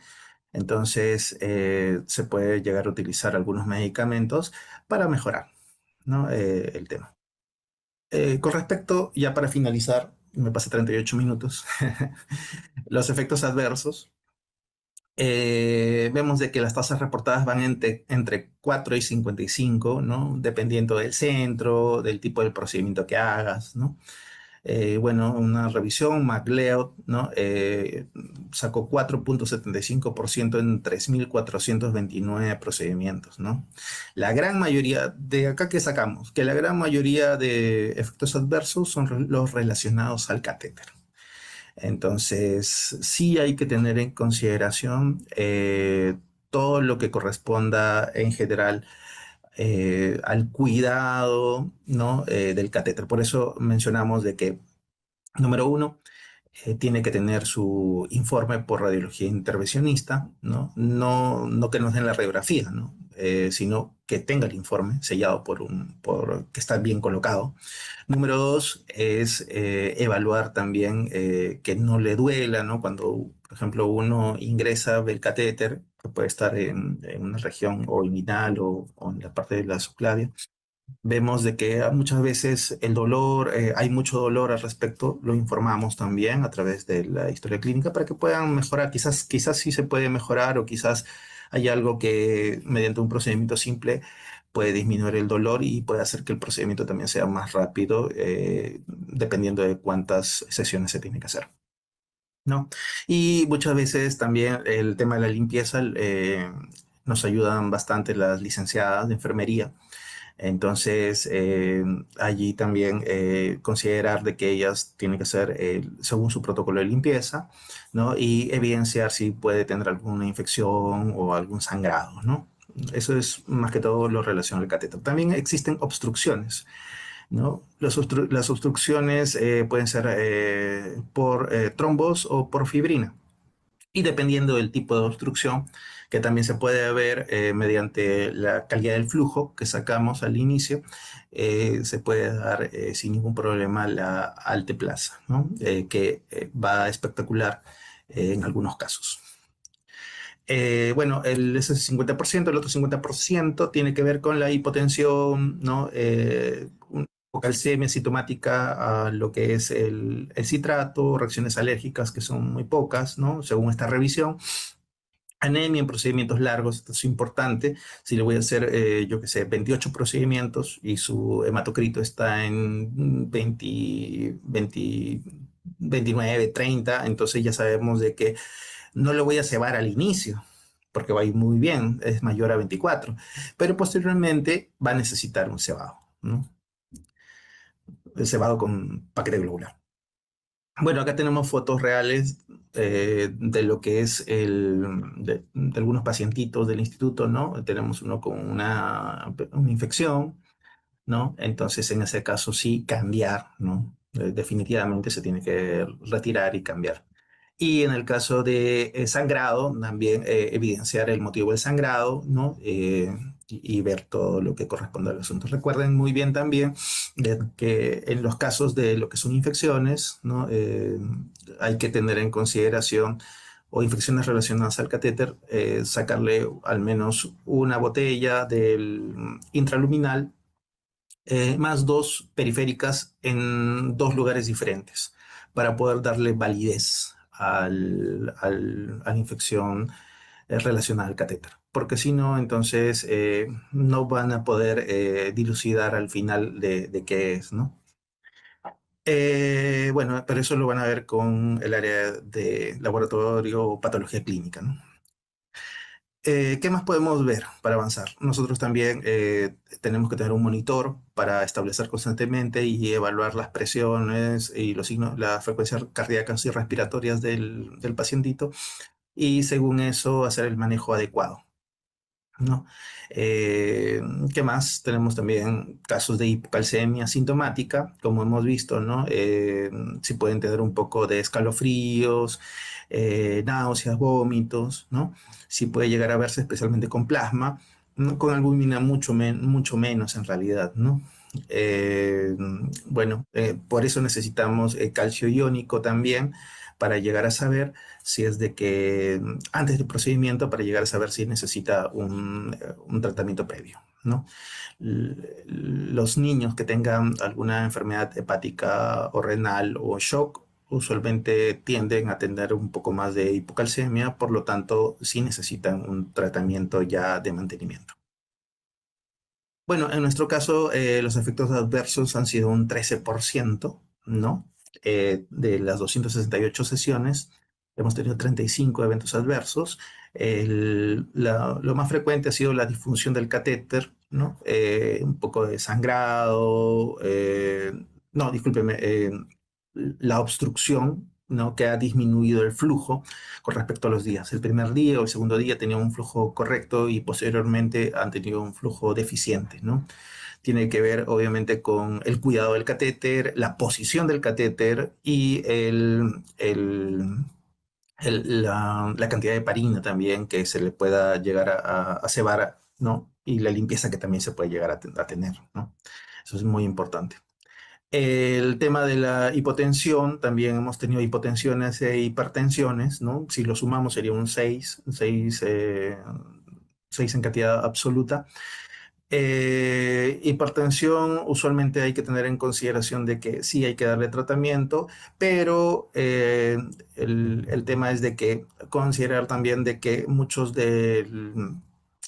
Entonces, se puede llegar a utilizar algunos medicamentos para mejorar, ¿no? El tema. Con respecto, ya para finalizar, me pasé 38 minutos, los efectos adversos. Vemos de que las tasas reportadas van entre 4 y 55, ¿no? Dependiendo del centro, del tipo de procedimiento que hagas, ¿no? Bueno, una revisión, MacLeod, ¿no? Sacó 4,75% en 3.429 procedimientos, ¿no? La gran mayoría, de acá que sacamos, que la gran mayoría de efectos adversos son los relacionados al catéter. Entonces, sí hay que tener en consideración todo lo que corresponda en general al cuidado, ¿no? Del catéter. Por eso mencionamos de que, número uno, tiene que tener su informe por radiología intervencionista, ¿no? No que nos den la radiografía, ¿no? Sino que tenga el informe sellado por que está bien colocado. Número dos es evaluar también que no le duela, ¿no? Cuando, por ejemplo, uno ingresa el catéter, que puede estar en una región o inguinal o en la parte de la subclavia, vemos de que muchas veces el dolor, hay mucho dolor al respecto, lo informamos también a través de la historia clínica para que puedan mejorar. Quizás sí se puede mejorar o quizás hay algo que mediante un procedimiento simple puede disminuir el dolor y puede hacer que el procedimiento también sea más rápido, dependiendo de cuántas sesiones se tiene que hacer, ¿no? Y muchas veces también el tema de la limpieza nos ayudan bastante las licenciadas de enfermería. Entonces, allí también considerar de que ellas tienen que hacer según su protocolo de limpieza, ¿no? Y evidenciar si puede tener alguna infección o algún sangrado, ¿no? Eso es más que todo lo relacionado al catéter. También existen obstrucciones, ¿no? Las obstrucciones pueden ser por trombos o por fibrina. Y dependiendo del tipo de obstrucción, que también se puede ver mediante la calidad del flujo que sacamos al inicio, se puede dar sin ningún problema la alteplasa, ¿no? Que va espectacular en algunos casos. Bueno, ese 50%, el otro 50% tiene que ver con la hipotensión, ¿no? Calcemia sintomática a lo que es el citrato, reacciones alérgicas que son muy pocas, ¿no? Según esta revisión. Anemia en procedimientos largos, esto es importante. Si le voy a hacer, yo qué sé, 28 procedimientos y su hematocrito está en 29, 30, entonces ya sabemos de que no lo voy a cebar al inicio, porque va a ir muy bien, es mayor a 24, pero posteriormente va a necesitar un cebado, ¿no? El cebado con paquete globular. Bueno, acá tenemos fotos reales de lo que es de algunos pacientitos del instituto, ¿no? Tenemos uno con una infección, ¿no? Entonces, en ese caso sí, cambiar, ¿no? Definitivamente se tiene que retirar y cambiar. Y en el caso de sangrado, también evidenciar el motivo del sangrado, ¿no? Y ver todo lo que corresponde al asunto. Recuerden muy bien también de que en los casos de lo que son infecciones, ¿no? Hay que tener en consideración o infecciones relacionadas al catéter, sacarle al menos una botella del intraluminal más dos periféricas en dos lugares diferentes para poder darle validez a la infección relacionada al catéter. Porque si no, entonces no van a poder dilucidar al final de qué es, ¿no? Bueno, pero eso lo van a ver con el área de laboratorio o patología clínica, ¿no? ¿Qué más podemos ver para avanzar? Nosotros también tenemos que tener un monitor para establecer constantemente y evaluar las presiones y los signos, las frecuencias cardíacas y respiratorias del pacientito y según eso hacer el manejo adecuado, ¿no? Eh, ¿Qué más? Tenemos también casos de hipocalcemia sintomática, como hemos visto, ¿no? Si pueden tener un poco de escalofríos, náuseas, vómitos, ¿no? Si puede llegar a verse especialmente con plasma, ¿no? Con albúmina mucho menos en realidad, ¿no? Eh, bueno, por eso necesitamos calcio iónico también para llegar a saber si es de que antes del procedimiento, para llegar a saber si necesita un tratamiento previo, ¿no? Los niños que tengan alguna enfermedad hepática o renal o shock usualmente tienden a tener un poco más de hipocalcemia, por lo tanto, sí necesitan un tratamiento ya de mantenimiento. Bueno, en nuestro caso, los efectos adversos han sido un 13%, ¿no? De las 268 sesiones, hemos tenido 35 eventos adversos. Lo más frecuente ha sido la disfunción del catéter, ¿no? Un poco de sangrado, no, discúlpeme, la obstrucción, ¿no? Que ha disminuido el flujo con respecto a los días. El primer día o el segundo día tenía un flujo correcto y posteriormente han tenido un flujo deficiente, ¿no? Tiene que ver obviamente con el cuidado del catéter, la posición del catéter y la cantidad de parina también que se le pueda llegar a cebar, ¿no? Y la limpieza que también se puede llegar a tener, ¿no? Eso es muy importante. El tema de la hipotensión, también hemos tenido hipotensiones e hipertensiones, ¿no? Si lo sumamos sería un 6 en cantidad absoluta. Hipertensión, usualmente hay que tener en consideración de que sí hay que darle tratamiento, pero el tema es de que considerar también de que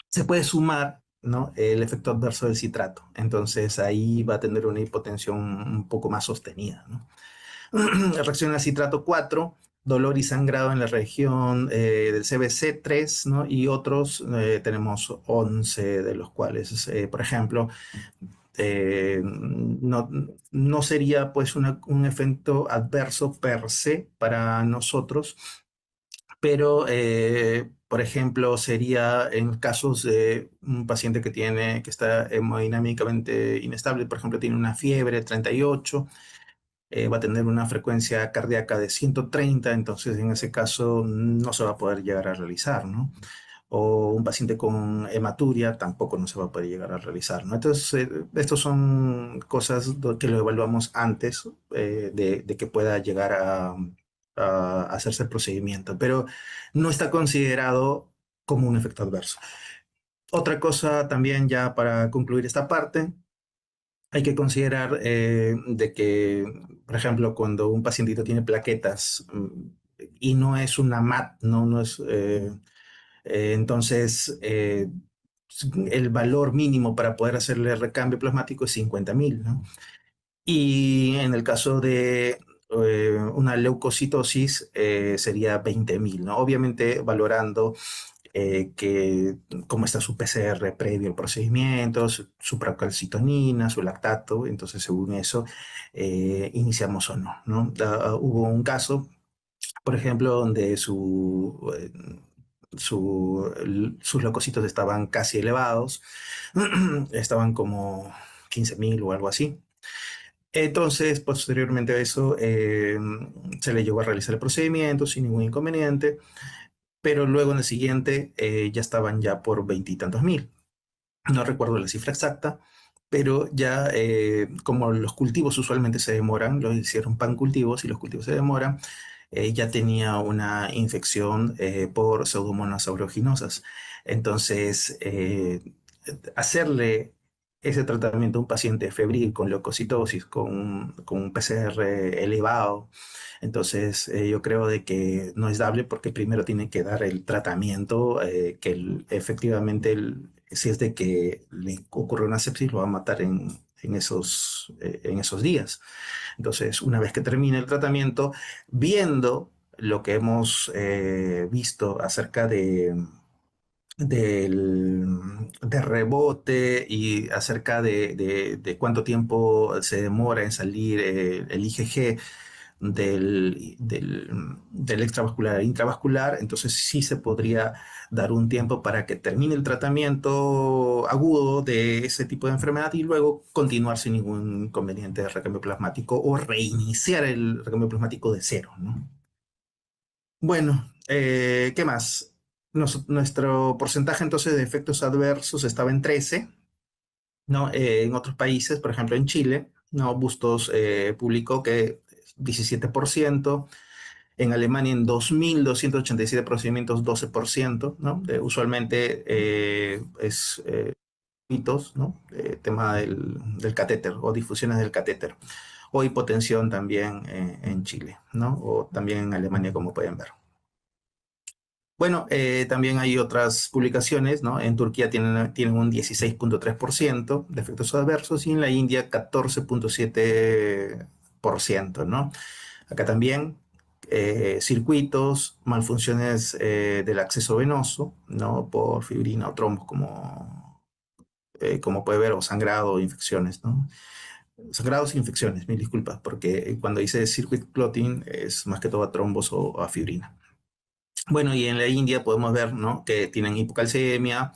se puede sumar, ¿no? El efecto adverso del citrato. Entonces ahí va a tener una hipotensión un poco más sostenida, ¿no? Reacción al citrato 4, dolor y sangrado en la región del CBC 3, ¿no? Y otros tenemos 11 de los cuales, por ejemplo, no sería pues un efecto adverso per se para nosotros, pero por ejemplo sería en casos de un paciente que está hemodinámicamente inestable, por ejemplo tiene una fiebre 38, va a tener una frecuencia cardíaca de 130, entonces en ese caso no se va a poder llegar a realizar, ¿no? O un paciente con hematuria tampoco no se va a poder llegar a realizar, ¿no? Entonces, estos son cosas que lo evaluamos antes de que pueda llegar a hacerse el procedimiento, pero no está considerado como un efecto adverso. Otra cosa también ya para concluir esta parte, hay que considerar de que, por ejemplo, cuando un pacientito tiene plaquetas y no es una MAT, no es, entonces el valor mínimo para poder hacerle recambio plasmático es 50.000, ¿no? Y en el caso de una leucocitosis sería 20.000, ¿no? Obviamente valorando que cómo está su PCR previo al procedimiento, su procalcitonina, su lactato, entonces según eso iniciamos o no, ¿no? Hubo un caso, por ejemplo, donde sus leucocitos estaban casi elevados, estaban como 15.000 o algo así. Entonces, posteriormente a eso, se le llegó a realizar el procedimiento sin ningún inconveniente, pero luego en el siguiente ya estaban ya por veintitantos mil. No recuerdo la cifra exacta, pero ya como los cultivos usualmente se demoran, lo hicieron pancultivos y los cultivos se demoran, ya tenía una infección por Pseudomonas aeruginosa. Entonces, hacerle ese tratamiento a un paciente febril con leucocitosis, con un PCR elevado, entonces yo creo de que no es dable porque primero tiene que dar el tratamiento efectivamente si es de que le ocurre una sepsis lo va a matar en esos días. Entonces, una vez que termine el tratamiento, viendo lo que hemos visto acerca de rebote y acerca de cuánto tiempo se demora en salir el IgG del extravascular al intravascular, entonces sí se podría dar un tiempo para que termine el tratamiento agudo de ese tipo de enfermedad y luego continuar sin ningún inconveniente de recambio plasmático o reiniciar el recambio plasmático de cero, ¿no? Bueno, ¿qué más? Nuestro porcentaje entonces de efectos adversos estaba en 13. ¿no? En otros países, por ejemplo en Chile, ¿no? Bustos publicó que 17%, en Alemania en 2.287 procedimientos 12%, ¿no? Usualmente es mitos, ¿no? Tema del catéter o difusiones del catéter o hipotensión también en Chile, ¿no? O también en Alemania, como pueden ver. Bueno, también hay otras publicaciones, ¿no? En Turquía tienen un 16,3% de efectos adversos y en la India 14,7%, ¿no? Acá también circuitos, malfunciones del acceso venoso, ¿no? Por fibrina o trombos, como puede ver, o sangrado o infecciones, ¿no? Sangrados e infecciones, mil disculpas, porque cuando dice circuit clotting es más que todo a trombos o a fibrina. Bueno, y en la India podemos ver, ¿no? Que tienen hipocalcemia,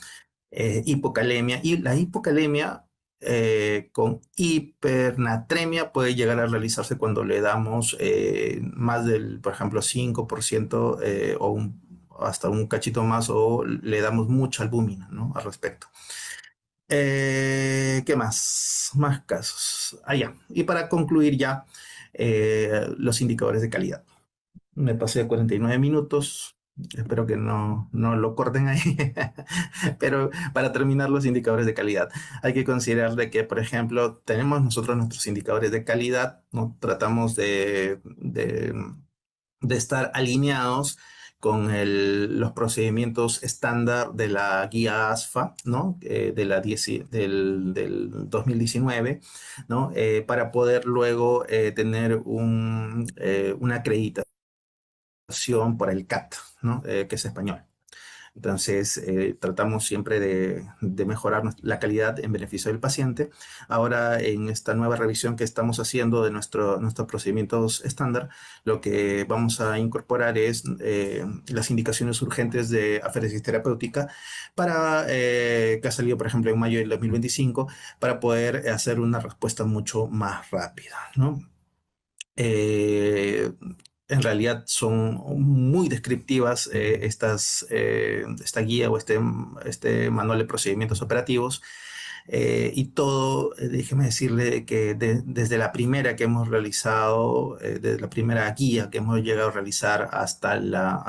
hipocalemia, y la hipocalemia con hipernatremia puede llegar a realizarse cuando le damos más del, por ejemplo, 5% hasta un cachito más o le damos mucha albúmina, ¿no? Al respecto. ¿Qué más? Más casos. Ah, ya. Y para concluir ya, los indicadores de calidad. Me pasé 49 minutos. Espero que no lo corten ahí. Pero para terminar los indicadores de calidad, hay que considerar de que, por ejemplo, tenemos nosotros nuestros indicadores de calidad, ¿no? Tratamos de estar alineados con los procedimientos estándar de la guía ASFA, ¿no? Del 2019, ¿no? Para poder luego tener una acreditación por el CAT, ¿no? Que es español. Entonces, tratamos siempre de mejorar la calidad en beneficio del paciente. Ahora, en esta nueva revisión que estamos haciendo de nuestros procedimientos estándar, lo que vamos a incorporar es las indicaciones urgentes de aferesis terapéutica que ha salido, por ejemplo, en mayo del 2025, para poder hacer una respuesta mucho más rápida, ¿no? Eh, en realidad son muy descriptivas esta guía o este manual de procedimientos operativos. Y todo, déjeme decirle que desde la primera que hemos realizado, desde la primera guía que hemos llegado a realizar hasta la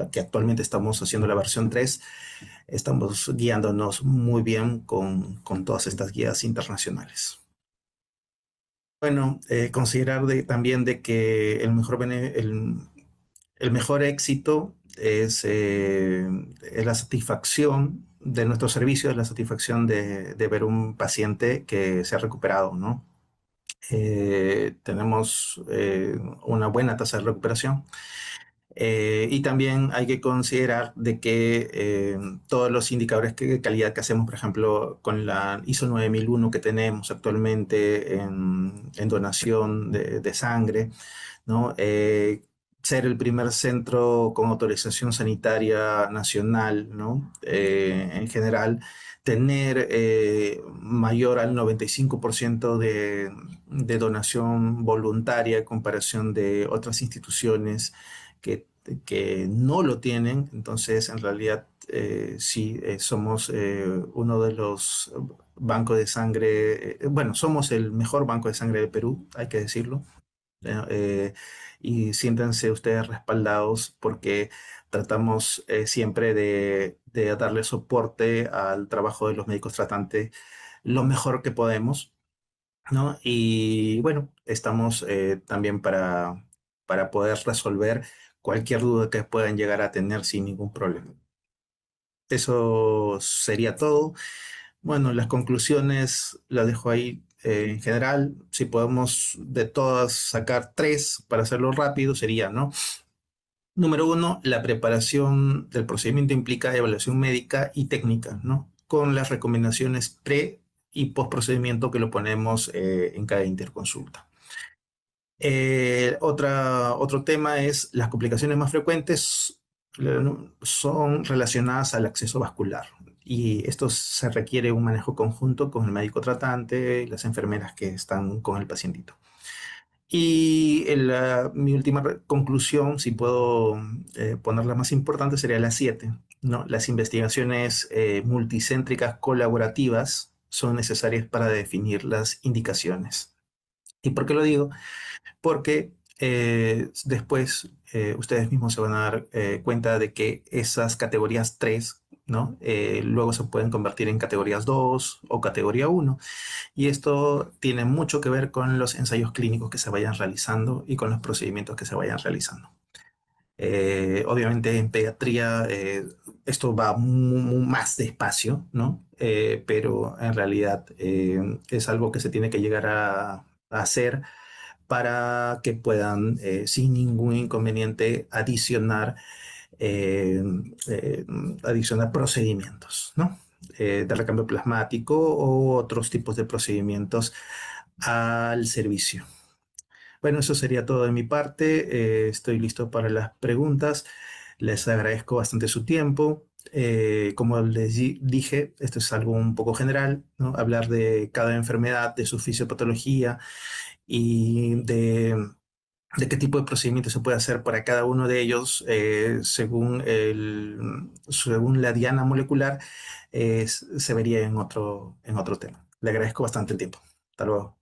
que actualmente estamos haciendo la versión 3, estamos guiándonos muy bien con todas estas guías internacionales. Bueno, considerar también de que el mejor éxito es la satisfacción de nuestro servicio, es la satisfacción de ver un paciente que se ha recuperado, ¿no? Tenemos una buena tasa de recuperación. Y también hay que considerar de que todos los indicadores de calidad que hacemos, por ejemplo, con la ISO 9001 que tenemos actualmente en donación de sangre, ¿no? Ser el primer centro con autorización sanitaria nacional, ¿no? En general, tener mayor al 95% de donación voluntaria en comparación de otras instituciones que, que no lo tienen. Entonces, en realidad, sí, somos uno de los bancos de sangre, bueno, somos el mejor banco de sangre de Perú, hay que decirlo. eh, y siéntanse ustedes respaldados porque tratamos siempre de darle soporte al trabajo de los médicos tratantes lo mejor que podemos, ¿no? Y bueno, estamos también para poder resolver cualquier duda que puedan llegar a tener sin ningún problema. Eso sería todo. Bueno, las conclusiones las dejo ahí en general. Si podemos de todas sacar tres para hacerlo rápido, sería, ¿no? Número uno, la preparación del procedimiento implica evaluación médica y técnica, ¿no? Con las recomendaciones pre y post procedimiento que lo ponemos en cada interconsulta. Otro tema es las complicaciones más frecuentes son relacionadas al acceso vascular y esto se requiere un manejo conjunto con el médico tratante y las enfermeras que están con el pacientito. Y mi última conclusión, si puedo ponerla más importante, sería la 7, ¿no? Las investigaciones multicéntricas colaborativas, son necesarias para definir las indicaciones. ¿Y por qué lo digo? Porque después ustedes mismos se van a dar cuenta de que esas categorías 3, ¿no? Luego se pueden convertir en categorías 2 o categoría uno. Y esto tiene mucho que ver con los ensayos clínicos que se vayan realizando y con los procedimientos que se vayan realizando. Obviamente en pediatría esto va más despacio, ¿no? Pero en realidad es algo que se tiene que llegar a hacer para que puedan, sin ningún inconveniente, eh, eh, adicionar procedimientos, ¿no? De recambio plasmático o otros tipos de procedimientos al servicio. Bueno, eso sería todo de mi parte. Estoy listo para las preguntas. Les agradezco bastante su tiempo. Como les dije, esto es algo un poco general, ¿no? Hablar de cada enfermedad, de su fisiopatología y de qué tipo de procedimiento se puede hacer para cada uno de ellos según la diana molecular, se vería en otro tema. Le agradezco bastante el tiempo. Hasta luego.